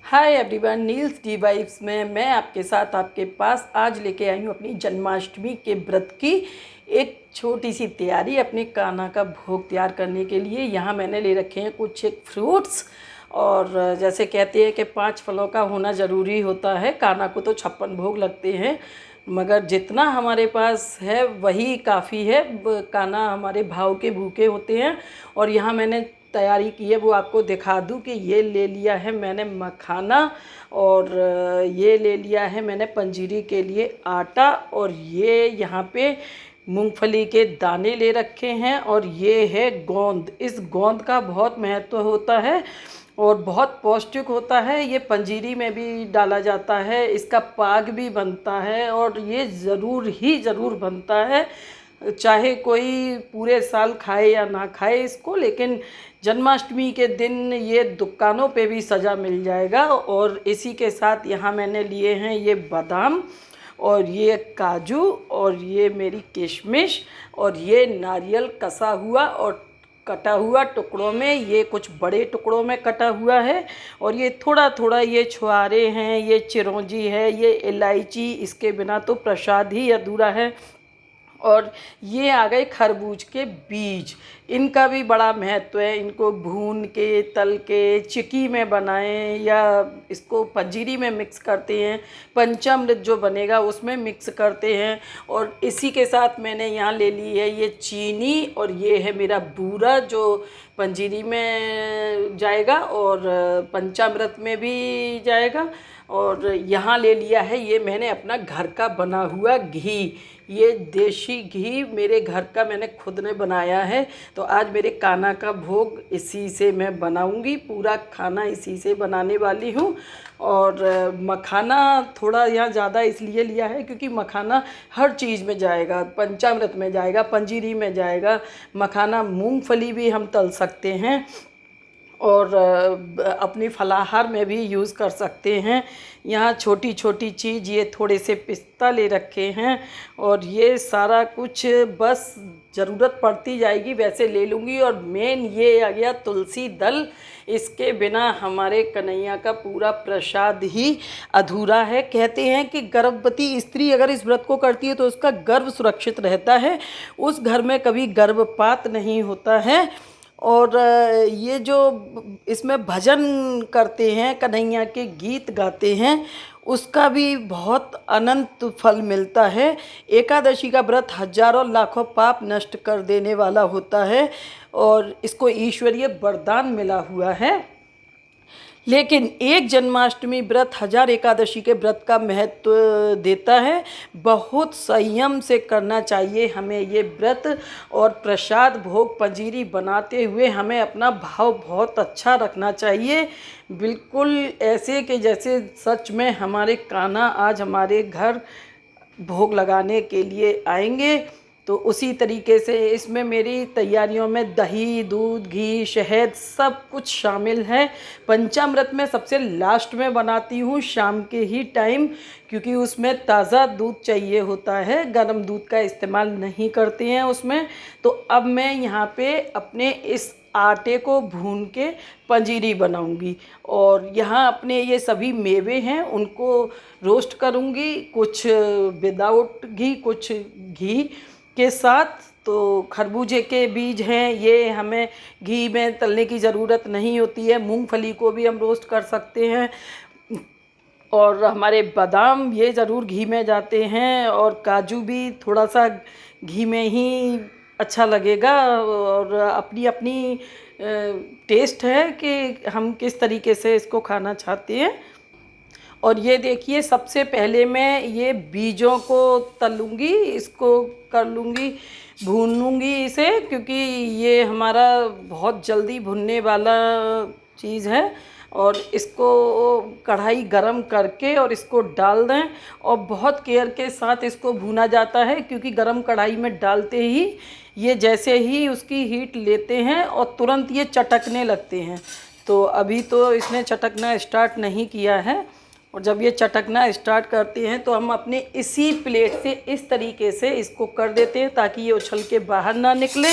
Hi everyone, Niels D vibes में मैं आपके साथ आपके पास आज लेके आई हूँ अपनी जन्माष्टमी के व्रत की एक छोटी सी तैयारी अपने कान्हा का भोग तैयार करने के लिए। यहाँ मैंने ले रखे हैं कुछ एक फ्रूट्स, और जैसे कहते हैं कि 5 फलों का होना ज़रूरी होता है। कान्हा को तो 56 भोग लगते हैं, मगर जितना हमारे पास है वही काफ़ी है। कान्हा हमारे भाव के भूखे होते हैं। और यहाँ मैंने तैयारी की है वो आपको दिखा दूं कि ये ले लिया है मैंने मखाना, और ये ले लिया है मैंने पंजीरी के लिए आटा, और ये यहाँ पे मूंगफली के दाने ले रखे हैं, और ये है गोंद। इस गोंद का बहुत महत्व होता है और बहुत पौष्टिक होता है। ये पंजीरी में भी डाला जाता है, इसका पाग भी बनता है, और ये ज़रूर ही ज़रूर बनता है, चाहे कोई पूरे साल खाए या ना खाए इसको। लेकिन जन्माष्टमी के दिन ये दुकानों पे भी सजा मिल जाएगा। और इसी के साथ यहाँ मैंने लिए हैं ये बादाम, और ये काजू, और ये मेरी किशमिश, और ये नारियल कसा हुआ और कटा हुआ टुकड़ों में। ये कुछ बड़े टुकड़ों में कटा हुआ है, और ये थोड़ा थोड़ा ये छुआरे हैं, ये चिरौंजी है, ये इलायची। इसके बिना तो प्रसाद ही अधूरा है। और ये आ गए खरबूज के बीज। इनका भी बड़ा महत्व है। इनको भून के तल के चिक्की में बनाएं या इसको पंजीरी में मिक्स करते हैं, पंचामृत जो बनेगा उसमें मिक्स करते हैं। और इसी के साथ मैंने यहाँ ले ली है ये चीनी, और ये है मेरा बूरा जो पंजीरी में जाएगा और पंचामृत में भी जाएगा। और यहाँ ले लिया है ये मैंने अपना घर का बना हुआ घी। ये देसी घी मेरे घर का मैंने खुद ने बनाया है। तो आज मेरे कान्हा का भोग इसी से मैं बनाऊंगी, पूरा खाना इसी से बनाने वाली हूँ। और मखाना थोड़ा यहाँ ज़्यादा इसलिए लिया है क्योंकि मखाना हर चीज़ में जाएगा, पंचामृत में जाएगा, पंजीरी में जाएगा मखाना। मूंगफली भी हम तल सकते हैं और अपनी फलाहार में भी यूज़ कर सकते हैं। यहाँ छोटी छोटी चीज़ ये थोड़े से पिस्ता ले रखे हैं, और ये सारा कुछ बस ज़रूरत पड़ती जाएगी वैसे ले लूँगी। और मेन ये आ गया तुलसी दल। इसके बिना हमारे कन्हैया का पूरा प्रसाद ही अधूरा है। कहते हैं कि गर्भवती स्त्री अगर इस व्रत को करती है तो उसका गर्भ सुरक्षित रहता है, उस घर में कभी गर्भपात नहीं होता है। और ये जो इसमें भजन करते हैं, कन्हैया के गीत गाते हैं, उसका भी बहुत अनंत फल मिलता है। एकादशी का व्रत हजारों लाखों पाप नष्ट कर देने वाला होता है, और इसको ईश्वरीय वरदान मिला हुआ है। लेकिन एक जन्माष्टमी व्रत 1000 एकादशी के व्रत का महत्व देता है। बहुत संयम से करना चाहिए हमें ये व्रत, और प्रसाद भोग पंजीरी बनाते हुए हमें अपना भाव बहुत अच्छा रखना चाहिए। बिल्कुल ऐसे कि जैसे सच में हमारे कान्हा आज हमारे घर भोग लगाने के लिए आएंगे। तो उसी तरीके से इसमें मेरी तैयारियों में दही, दूध, घी, शहद सब कुछ शामिल है। पंचामृत में सबसे लास्ट में बनाती हूँ शाम के ही टाइम, क्योंकि उसमें ताज़ा दूध चाहिए होता है, गर्म दूध का इस्तेमाल नहीं करते हैं उसमें। तो अब मैं यहाँ पे अपने इस आटे को भून के पंजीरी बनाऊंगी, और यहाँ अपने ये सभी मेवे हैं उनको रोस्ट करूँगी, कुछ विदाउट घी कुछ घी के साथ। तो खरबूजे के बीज हैं, ये हमें घी में तलने की ज़रूरत नहीं होती है। मूंगफली को भी हम रोस्ट कर सकते हैं, और हमारे बादाम ये ज़रूर घी में जाते हैं, और काजू भी थोड़ा सा घी में ही अच्छा लगेगा। और अपनी अपनी टेस्ट है कि हम किस तरीके से इसको खाना चाहते हैं। और ये देखिए, सबसे पहले मैं ये बीजों को तलूँगी, इसको कर लूँगी, भूनूँगी इसे, क्योंकि ये हमारा बहुत जल्दी भुनने वाला चीज़ है। और इसको कढ़ाई गरम करके और इसको डाल दें, और बहुत केयर के साथ इसको भूना जाता है, क्योंकि गरम कढ़ाई में डालते ही ये जैसे ही उसकी हीट लेते हैं और तुरंत ये चटकने लगते हैं। तो अभी तो इसने चटकना स्टार्ट नहीं किया है, और जब ये चटकना स्टार्ट करते हैं तो हम अपने इसी प्लेट से इस तरीके से इसको कर देते हैं ताकि ये उछल के बाहर ना निकले।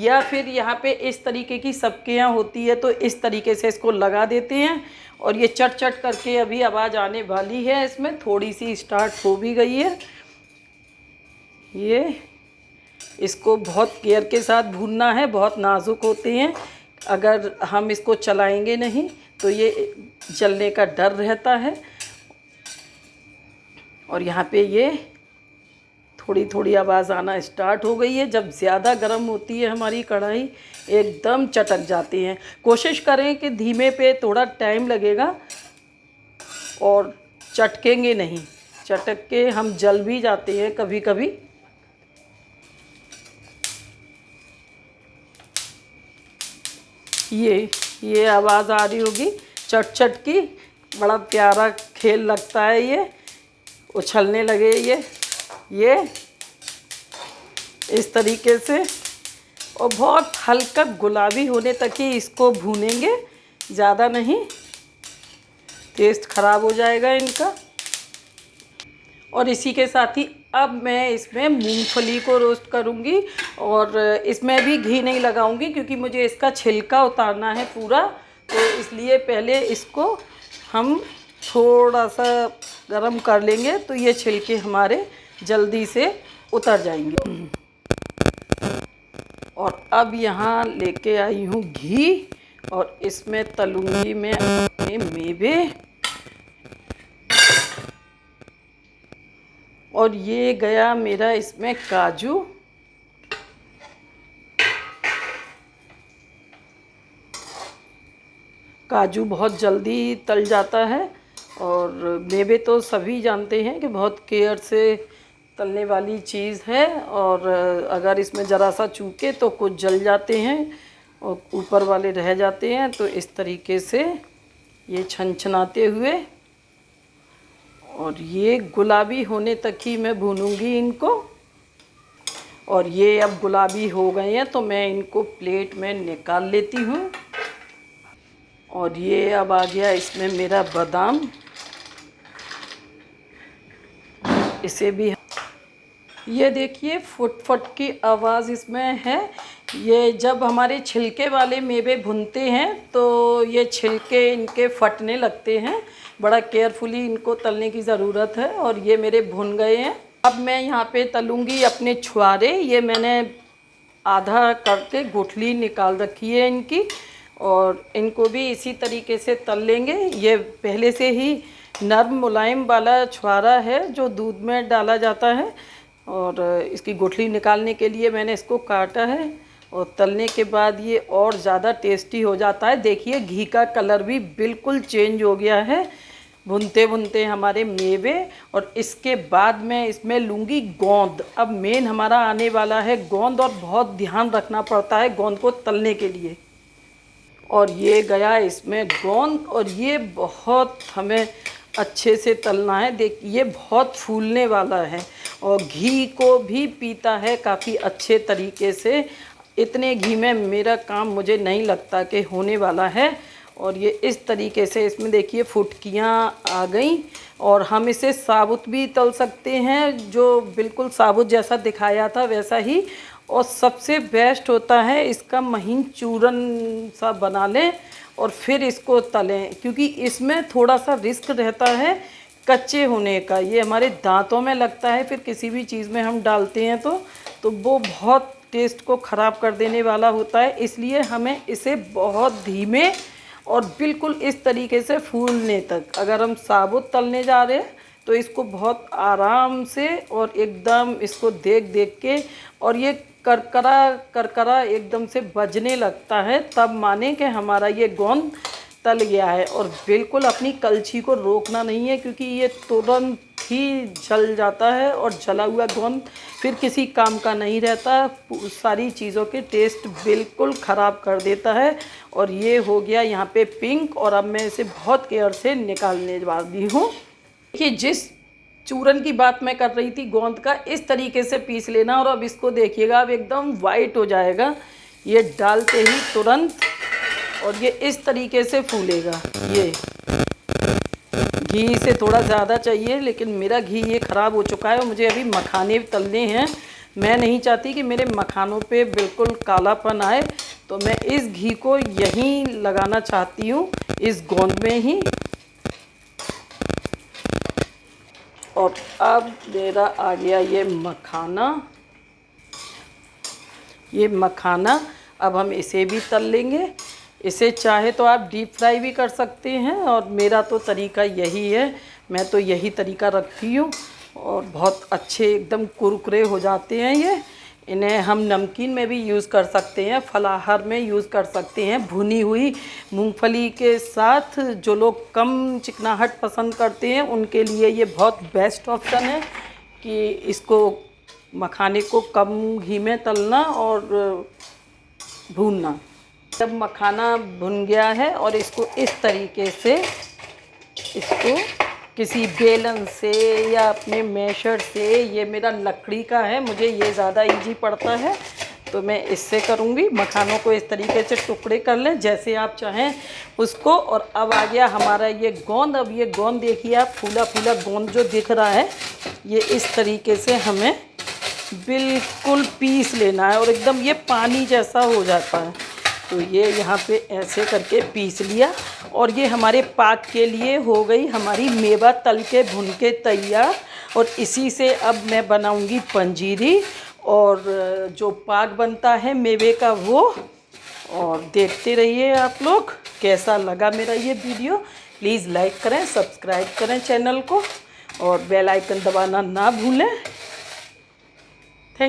या फिर यहाँ पे इस तरीके की सबके यहाँ होती है तो इस तरीके से इसको लगा देते हैं। और ये चट चट करके अभी आवाज़ आने वाली है, इसमें थोड़ी सी स्टार्ट हो भी गई है। ये इसको बहुत केयर के साथ भूनना है, बहुत नाजुक होते हैं, अगर हम इसको चलाएंगे नहीं तो ये जलने का डर रहता है। और यहाँ पे ये थोड़ी थोड़ी आवाज़ आना स्टार्ट हो गई है। जब ज़्यादा गर्म होती है हमारी कढ़ाई एकदम चटक जाती हैं। कोशिश करें कि धीमे पे, थोड़ा टाइम लगेगा और चटकेंगे नहीं, चटक के हम जल भी जाते हैं कभी कभी। ये आवाज़ आ रही होगी चट चट की, बड़ा प्यारा खेल लगता है, ये उछलने लगे ये इस तरीके से। और बहुत हल्का गुलाबी होने तक ही इसको भूनेंगे, ज़्यादा नहीं, टेस्ट ख़राब हो जाएगा इनका। और इसी के साथ ही अब मैं इसमें मूंगफली को रोस्ट करूंगी और इसमें भी घी नहीं लगाऊंगी क्योंकि मुझे इसका छिलका उतारना है पूरा। तो इसलिए पहले इसको हम थोड़ा सा गरम कर लेंगे तो ये छिलके हमारे जल्दी से उतर जाएंगे। और अब यहाँ लेके आई हूँ घी और इसमें तलूंगी मैं अपने मेवे। और ये गया मेरा इसमें काजू। काजू बहुत जल्दी तल जाता है और मेवे तो सभी जानते हैं कि बहुत केयर से तलने वाली चीज़ है। और अगर इसमें ज़रा सा चूके तो कुछ जल जाते हैं और ऊपर वाले रह जाते हैं। तो इस तरीके से ये छनछनाते हुए, और ये गुलाबी होने तक ही मैं भूनूंगी इनको। और ये अब गुलाबी हो गए हैं तो मैं इनको प्लेट में निकाल लेती हूँ। और ये अब आ गया इसमें मेरा बादाम, इसे भी ये देखिए फुट फुट की आवाज़ इसमें है। ये जब हमारे छिलके वाले मेवे भुनते हैं तो ये छिलके इनके फटने लगते हैं, बड़ा केयरफुली इनको तलने की ज़रूरत है। और ये मेरे भुन गए हैं। अब मैं यहाँ पे तलूँगी अपने छुआरे। ये मैंने आधा करके गुठली निकाल रखी है इनकी, और इनको भी इसी तरीके से तल लेंगे। ये पहले से ही नरम मुलायम वाला छुआरा है जो दूध में डाला जाता है। और इसकी गुठली निकालने के लिए मैंने इसको काटा है और तलने के बाद ये और ज़्यादा टेस्टी हो जाता है। देखिए घी का कलर भी बिल्कुल चेंज हो गया है भुनते भुनते हमारे मेवे। और इसके बाद मैं इसमें लूँगी गोंद। अब मेन हमारा आने वाला है गोंद, और बहुत ध्यान रखना पड़ता है गोंद को तलने के लिए। और ये गया इसमें गोंद, और ये बहुत हमें अच्छे से तलना है। देखिए ये बहुत फूलने वाला है और घी को भी पीता है काफ़ी अच्छे तरीके से। इतने घी में मेरा काम मुझे नहीं लगता कि होने वाला है। और ये इस तरीके से इसमें देखिए फुटकियाँ आ गई। और हम इसे साबुत भी तल सकते हैं, जो बिल्कुल साबुत जैसा दिखाया था वैसा ही। और सबसे बेस्ट होता है इसका महीन चूरन सा बना लें और फिर इसको तलें, क्योंकि इसमें थोड़ा सा रिस्क रहता है कच्चे होने का। ये हमारे दांतों में लगता है, फिर किसी भी चीज़ में हम डालते हैं तो वो बहुत टेस्ट को ख़राब कर देने वाला होता है। इसलिए हमें इसे बहुत धीमे और बिल्कुल इस तरीके से फूलने तक, अगर हम साबुत तलने जा रहे हैं तो इसको बहुत आराम से और एकदम इसको देख देख के, और ये करकरा करकरा एकदम से बजने लगता है तब माने कि हमारा ये गोंद तल गया है। और बिल्कुल अपनी कलछी को रोकना नहीं है, क्योंकि ये तुरंत ही जल जाता है और जला हुआ गोंद फिर किसी काम का नहीं रहता, सारी चीज़ों के टेस्ट बिल्कुल ख़राब कर देता है। और ये हो गया यहाँ पे पिंक, और अब मैं इसे बहुत केयर से निकालने वाली हूँ। देखिए जिस चूरन की बात मैं कर रही थी गोंद का, इस तरीके से पीस लेना। और अब इसको देखिएगा अब एकदम वाइट हो जाएगा ये डालते ही तुरंत, और ये इस तरीके से फूलेगा। ये घी से थोड़ा ज़्यादा चाहिए, लेकिन मेरा घी ये ख़राब हो चुका है और मुझे अभी मखाने तलने हैं। मैं नहीं चाहती कि मेरे मखानों पे बिल्कुल कालापन आए, तो मैं इस घी को यहीं लगाना चाहती हूँ, इस गोंद में ही। और अब मेरा आ गया ये मखाना, अब हम इसे भी तल लेंगे। इसे चाहे तो आप डीप फ्राई भी कर सकते हैं, और मेरा तो तरीका यही है, मैं तो यही तरीका रखती हूँ, और बहुत अच्छे एकदम कुरकुरे हो जाते हैं ये। इन्हें हम नमकीन में भी यूज़ कर सकते हैं, फलाहार में यूज़ कर सकते हैं, भुनी हुई मूंगफली के साथ। जो लोग कम चिकनाहट पसंद करते हैं उनके लिए ये बहुत बेस्ट ऑप्शन है कि इसको मखाने को कम घी में तलना और भूनना। जब मखाना भुन गया है और इसको इस तरीके से, इसको किसी बेलन से या अपने मैशर से, ये मेरा लकड़ी का है, मुझे ये ज़्यादा इजी पड़ता है तो मैं इससे करूँगी। मखानों को इस तरीके से टुकड़े कर लें जैसे आप चाहें उसको। और अब आ गया हमारा ये गोंद। अब ये गोंद देखिए आप, फूला फूला गोंद जो दिख रहा है, ये इस तरीके से हमें बिल्कुल पीस लेना है, और एकदम ये पानी जैसा हो जाता है। तो ये यहाँ पे ऐसे करके पीस लिया, और ये हमारे पाक के लिए हो गई हमारी मेवा तल के भुन के तैयार। और इसी से अब मैं बनाऊंगी पंजीरी, और जो पाक बनता है मेवे का वो। और देखते रहिए आप लोग कैसा लगा मेरा ये वीडियो। प्लीज़ लाइक करें, सब्सक्राइब करें चैनल को, और बेल आइकन दबाना ना भूलें।